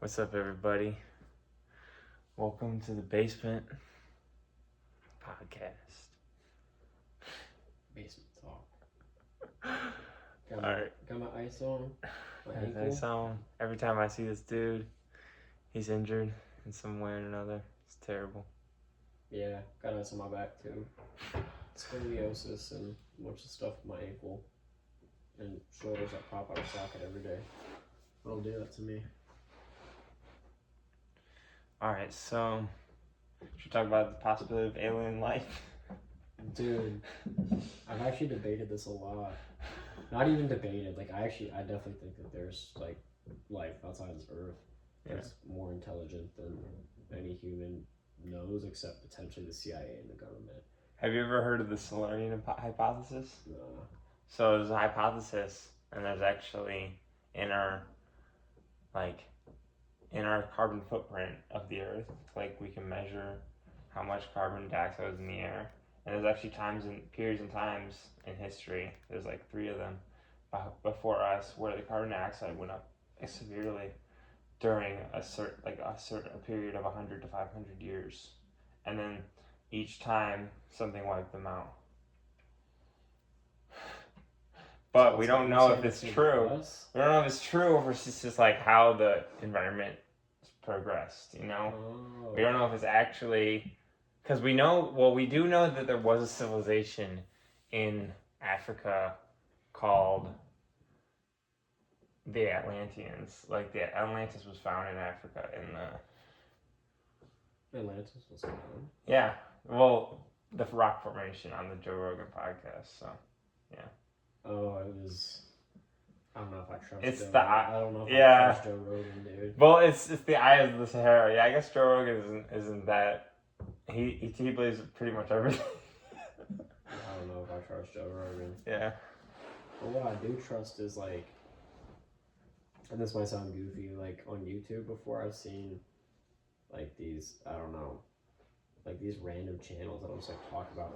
What's up, everybody? Welcome to the Basement Podcast. Basement talk. Alright. Got my ice on. My As I ankle. saw, every time I see this dude, he's injured in some way or another. It's terrible. Yeah, got ice on my back too. Scoliosis and a bunch of stuff with my ankle. And shoulders that pop out of socket every day. It'll do that to me. Alright, so should we talk about the possibility of alien life? Dude, I've actually debated this a lot. Not even debated, I definitely think that there's life outside this earth that's more intelligent than any human knows, except potentially the CIA and the government. Have you ever heard of the Solarian hypothesis? No. So there's a hypothesis, and there's actually in our carbon footprint of the earth, we can measure how much carbon dioxide is in the air. And there's actually periods and times in history, there's 3 of them before us, where the carbon dioxide went up severely during a certain period of 100 to 500 years. And then each time something wiped them out. But we don't know if it's true. We don't know if it's true or if it's just how the environment progressed, you know? Oh. We don't know if it's actually, because we do know that there was a civilization in Africa called the Atlanteans. The Atlantis was found in Africa Atlantis was found? Yeah. Well, the rock formation on the Joe Rogan podcast, so, yeah. Oh, it was. I don't know if I trust. It's Joe. the I don't know if yeah. I trust Joe Rogan, dude. Well, it's the eye of the Sahara. Yeah, I guess Joe Rogan isn't that. He believes pretty much everything. I don't know if I trust Joe Rogan. Yeah. But what I do trust is and this might sound goofy, on YouTube before I've seen these, I don't know, these random channels that will just talk about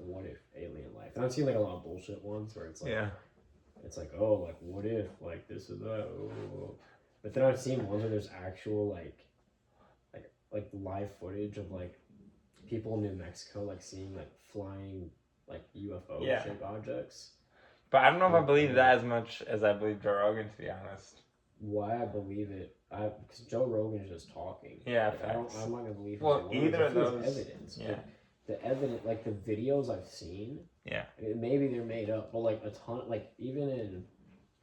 what if alien life. And I've seen a lot of bullshit ones where it's yeah. It's what if this or that. Oh. But then I've seen ones where there's actual live footage of people in New Mexico seeing Yeah. flying UFO shaped objects. But I don't know if I believe that as much as I believe Joe Rogan, to be honest. Why I believe it? Because Joe Rogan is just talking. Yeah, I'm not gonna believe. Well, either of those evidence. Yeah. The evidence, the videos I've seen. Yeah. Maybe they're made up, but a ton, even in, I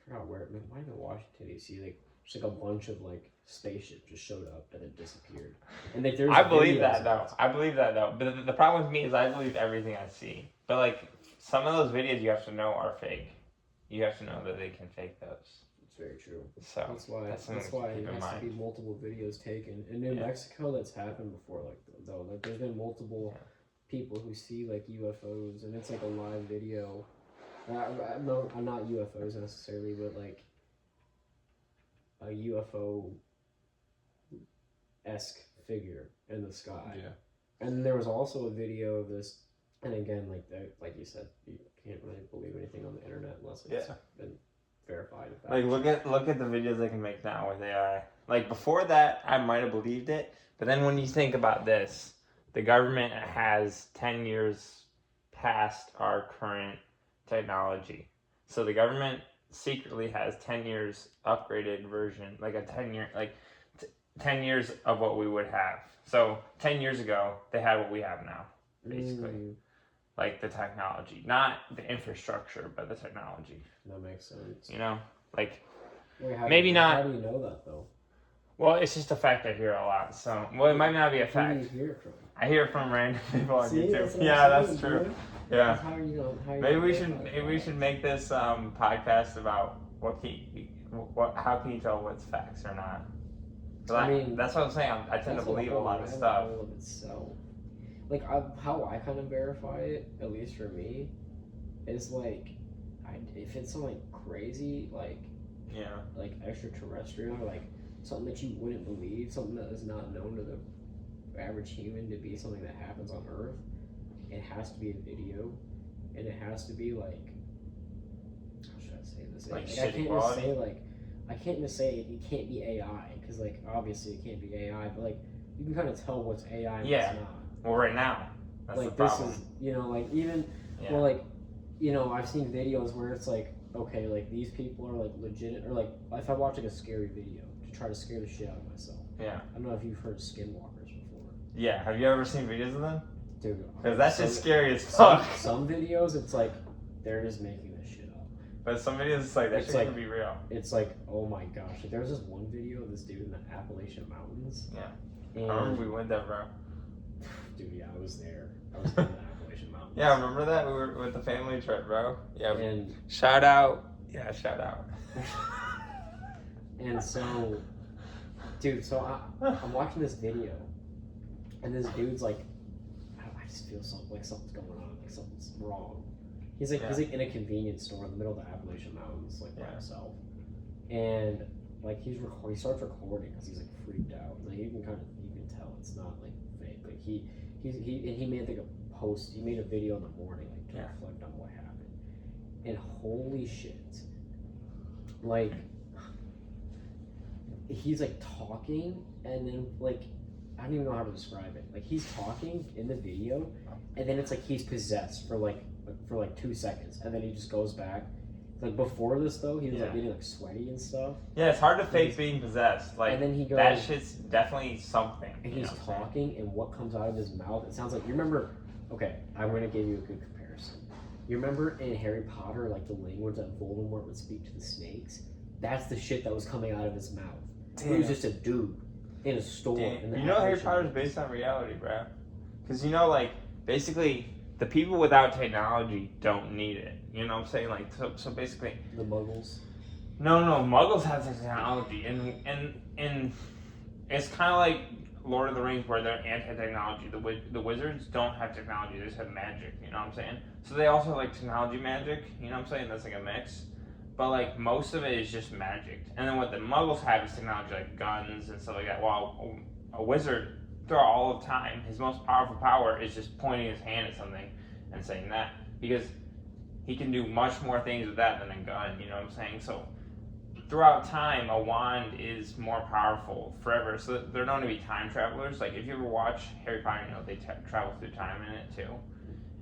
forgot where, it might have been Washington D.C. Just a bunch of spaceships just showed up and then disappeared. And there's I believe that though. I believe that though. But the problem with me is I believe everything I see. But some of those videos you have to know are fake. You have to know that they can fake those. It's very true. So that's why it keep has to be multiple videos taken. In New Mexico, that's happened before. There's been multiple people who see UFOs, and it's a live video. No, not UFOs necessarily, but a UFO-esque figure in the sky. Yeah. And there was also a video of this, and again, like you said, you can't really believe anything on the internet unless it's been verified. Look at the videos they can make now with AI. Before that, I might have believed it, but then when you think about this, the government has 10 years past our current technology. So the government secretly has 10 years upgraded version, 10 years of what we would have. So 10 years ago, they had what we have now, basically. The technology, not the infrastructure, but the technology. That makes sense. You know, maybe not. How do you know that though? Well, it's just a fact I hear a lot. So, it might not be a fact. Who do you hear it from? I hear it from random people on YouTube. That's true. Dude. Yeah. How are you maybe we should make this podcast about how can you tell what's facts or not? That's what I'm saying. I tend to believe a lot of stuff. How I kind of verify it, at least for me, is if it's something crazy, extraterrestrial, something that you wouldn't believe, something that is not known to the average human to be something that happens on Earth, it has to be a video, and it has to be how should I say this? Like I shitty can't quality? just say I can't just say it can't be AI because like obviously it can't be AI, but like you can kind of tell what's AI and Yeah. what's not. Well, right now, that's Like the this problem. is like even Yeah. well like I've seen videos where it's like okay like these people are like legit or like if I watch like a scary video to try to scare the shit out of myself. Yeah. I don't know if you've heard of skinwalkers before. Yeah. Have you ever seen videos of them? Dude, Because that's just scary as fuck. some videos it's like they're just making this shit up. But some videos, it's like that It's shit like- could be real. It's like, oh my gosh. Like, there was this one video of this dude in the Appalachian Mountains. Yeah. And, I remember we went there, bro. dude, yeah, I was there. I was in the Appalachian Mountains. Yeah, remember that? We were with the family trip, bro. Yeah. And Shout out. Yeah, shout out. and so, dude, so I'm watching this video, and this dude's like, I just feel something's going on, like something's wrong. He's like in a convenience store in the middle of the Appalachian Mountains, like by himself, and like he starts recording because he's like freaked out. Like you can tell it's not like fake. Like he made like a post. He made a video in the morning like to reflect on what happened, and holy shit, like he's like talking, and then like I don't even know how to describe it. Like he's talking in the video, and then it's like he's possessed for like 2 seconds, and then he just goes back. Like before this though, he was like getting like sweaty and stuff. Yeah, it's hard to fake being possessed. Like, and then he goes, that shit's definitely something. and he's talking, and what comes out of his mouth, it sounds like you remember. Okay, I'm gonna give you a good comparison. You remember in Harry Potter, like the language that Voldemort would speak to the snakes? That's the shit that was coming out of his mouth. He was just a dude in a store. In the you know Harry Potter's based on reality, bro. Because like basically the people without technology don't need it. You know what I'm saying? Like so basically the Muggles. No, Muggles have technology, and it's kind of like Lord of the Rings where they're anti-technology. The wizards don't have technology; they just have magic. You know what I'm saying? So they also have, like technology magic. You know what I'm saying? That's like a mix. But like most of it is just magic. And then what the Muggles have is technology like guns and stuff like that. While a wizard, throughout all of time, his most powerful power is just pointing his hand at something and saying that, because he can do much more things with that than a gun. You know what I'm saying? So throughout time, a wand is more powerful forever. So they're known to be time travelers. Like if you ever watch Harry Potter, they travel through time in it too.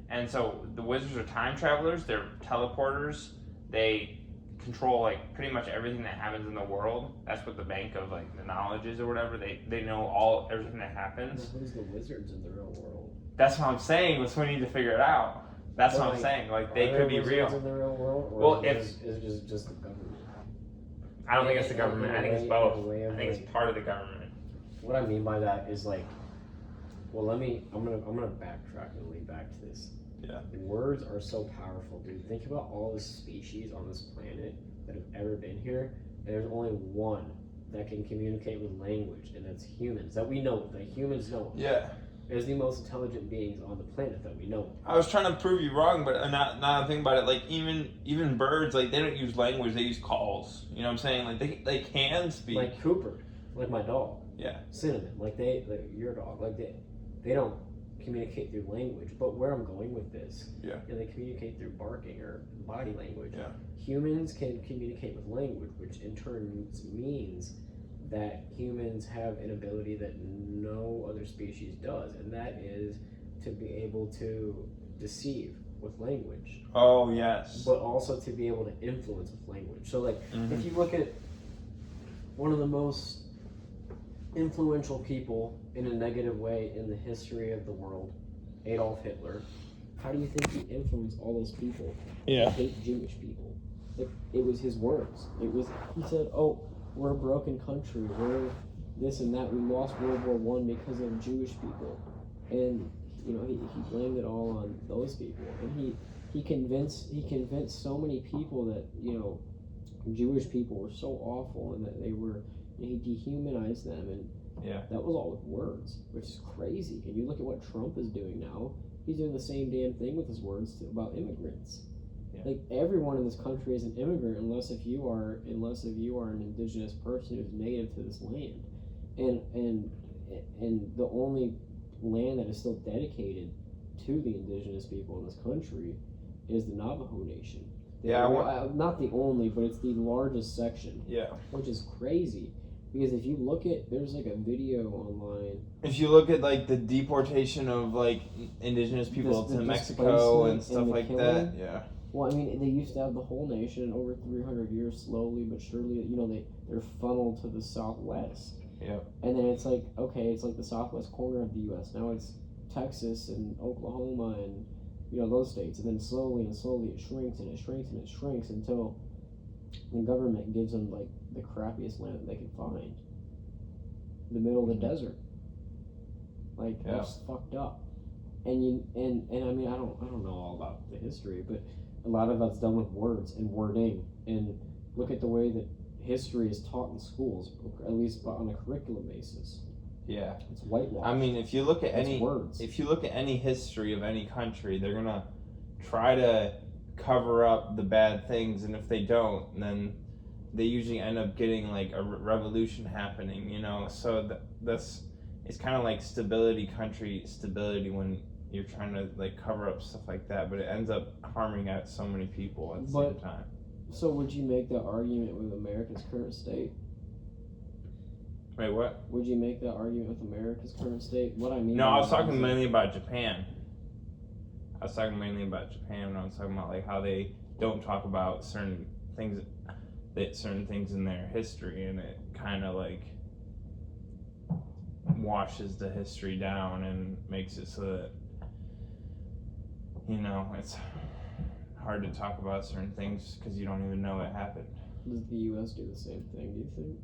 And so the wizards are time travelers. They're teleporters. They control like pretty much everything that happens in the world. That's what the bank of like the knowledge is or whatever. They know everything that happens. Well, who's the wizards in the real world? That's what I'm saying. That's what we need to figure it out. That's what I'm saying. Like they could be real. In the real world, or Well, is it just the government? I don't think it's the government. I think it's both. I think it's part of the government. What I mean by that is like, well, I'm gonna backtrack and lead back to this. Yeah. Words are so powerful, dude. Think about all the species on this planet that have ever been here, and there's only one that can communicate with language, and that's humans. That we know, that humans know. Yeah. As the most intelligent beings on the planet that we know. I was trying to prove you wrong, but now think about it. Like even birds, like they don't use language; they use calls. You know what I'm saying? Like they can speak. Like Cooper, like my dog. Yeah. Cinnamon, like your dog, like they don't communicate through language. But where I'm going with this, they communicate through barking or body language. Yeah. Humans can communicate with language, which in turn means that humans have an ability that no other species does, and that is to be able to deceive with language. Oh, yes. But also to be able to influence with language. So, like, if you look at one of the most influential people in a negative way in the history of the world, Adolf Hitler, how do you think he influenced all those people to hate Jewish people? Like, it was his words. He said, oh, we're a broken country, we're this and that, we lost World War I because of Jewish people. And he blamed it all on those people. And he convinced so many people that Jewish people were so awful and that they were, he dehumanized them, and that was all with words, which is crazy. And you look at what Trump is doing now, he's doing the same damn thing with his words about immigrants. Like, everyone in this country is an immigrant unless if you are an indigenous person who's native to this land, and the only land that is still dedicated to the indigenous people in this country is the Navajo Nation. Yeah, not the only, but it's the largest section, Yeah. which is crazy. Because if you look at, there's like a video online. If you look at like the deportation of like indigenous people The to Mexico and displacement stuff and the like killing. that, yeah. Well, I mean, they used to have the whole nation over 300 years, slowly but surely. You know, they're funneled to the southwest. Yep. And then it's like, okay, it's like the southwest corner of the U.S. Now it's Texas and Oklahoma and, you know, those states. And then slowly and slowly it shrinks and it shrinks and it shrinks until the government gives them like the crappiest land that they can find, the middle of the desert. Like that's fucked up. And I mean, I don't know all about the history, but a lot of that's done with words and wording. And look at the way that history is taught in schools, at least on a curriculum basis. Yeah. It's whitewashed. I mean, if you look at words. If you look at any history of any country, they're gonna try to cover up the bad things, and if they don't, then they usually end up getting like a revolution happening, you know. So that's it's kind of like country stability when you're trying to like cover up stuff like that, but it ends up harming out so many people at the same time. So would you make that argument with America's current state? Wait, what? Would you make that argument with America's current state? What I mean. No, I was talking mainly about Japan. I was talking mainly about Japan, and I was talking about like how they don't talk about certain things in their history, and it kind of like washes the history down and makes it so that, you know, it's hard to talk about certain things because you don't even know it happened. Does the U.S. do the same thing, do you think?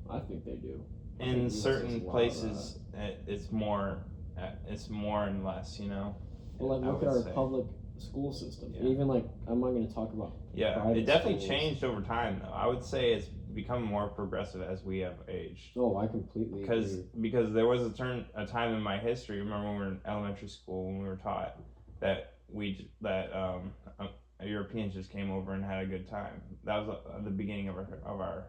I think they do. In certain places, it's more and less, you know. Well, like look at our public school system. Yeah. Even like, I'm not going to talk about. Yeah, it definitely changed over time, though. I would say it's become more progressive as we have aged. Oh, I completely agree. Because there was a time in my history. Remember when we were in elementary school when we were taught that Europeans just came over and had a good time. That was the beginning of our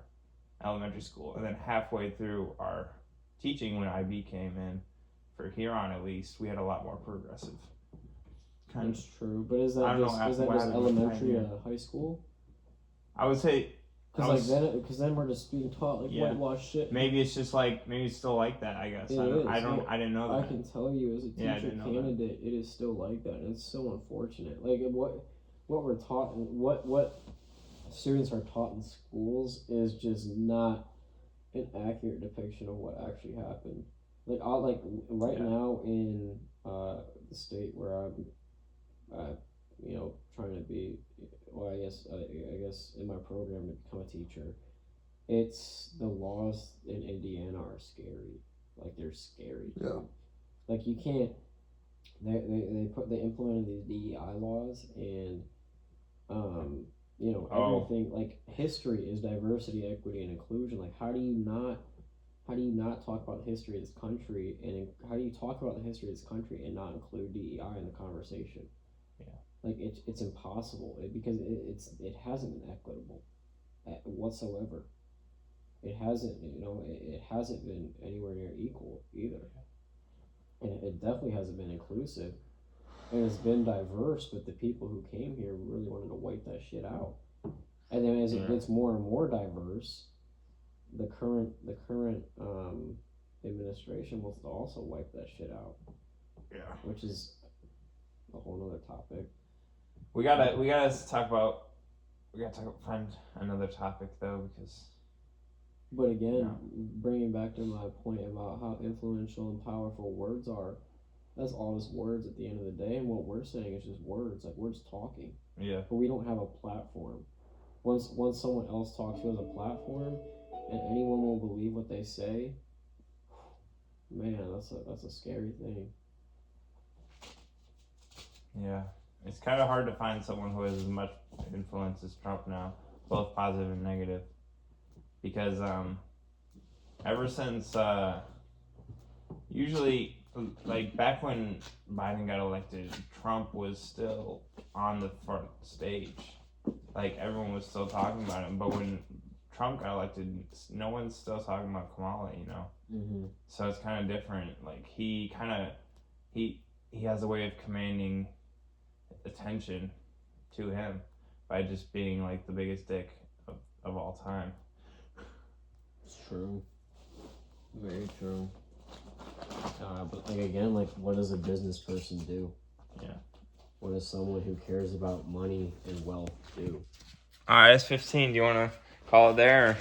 elementary school, and then halfway through our teaching, when IB came in, for Huron at least, we had a lot more progressive. That's true, but is that just elementary to high school? I would say. Because then we're just being taught like whitewash shit. Maybe it's just like it's still like that. I guess I didn't know that. I can tell you as a teacher candidate, it is still like that, and it's so unfortunate. Like what we're taught, what students are taught in schools is just not an accurate depiction of what actually happened. Like now in the state where I'm, trying to be. Well, I guess in my program to become a teacher, it's the laws in Indiana are scary. Like they're scary. Yeah. Like you can't. They implemented these DEI laws and, everything like history is diversity, equity, and inclusion. Like how do you not talk about the history of this country, and how do you talk about the history of this country and not include DEI in the conversation? Like it's impossible because it hasn't been equitable whatsoever. It hasn't it hasn't been anywhere near equal either, and it definitely hasn't been inclusive. And it's been diverse, but the people who came here really wanted to wipe that shit out. And then as it gets more and more diverse, the current administration wants to also wipe that shit out. Yeah, which is a whole other topic. We gotta find another topic though, because. But again, bringing back to my point about how influential and powerful words are, that's all just words at the end of the day, and what we're saying is just words, like we're just talking. Yeah. But we don't have a platform. Once someone else talks who has a platform, and anyone will believe what they say, man, that's a scary thing. Yeah. It's kind of hard to find someone who has as much influence as Trump now, both positive and negative. Because ever since, usually, like back when Biden got elected, Trump was still on the front stage. Like everyone was still talking about him. But when Trump got elected, no one's still talking about Kamala, you know? Mm-hmm. So it's kind of different. Like he has a way of commanding attention to him, by just being like the biggest dick of all time. It's true. Very true. But like again, like what does a business person do? Yeah. What does someone who cares about money and wealth do? All right, it's 15. Do you want to call it there? Or?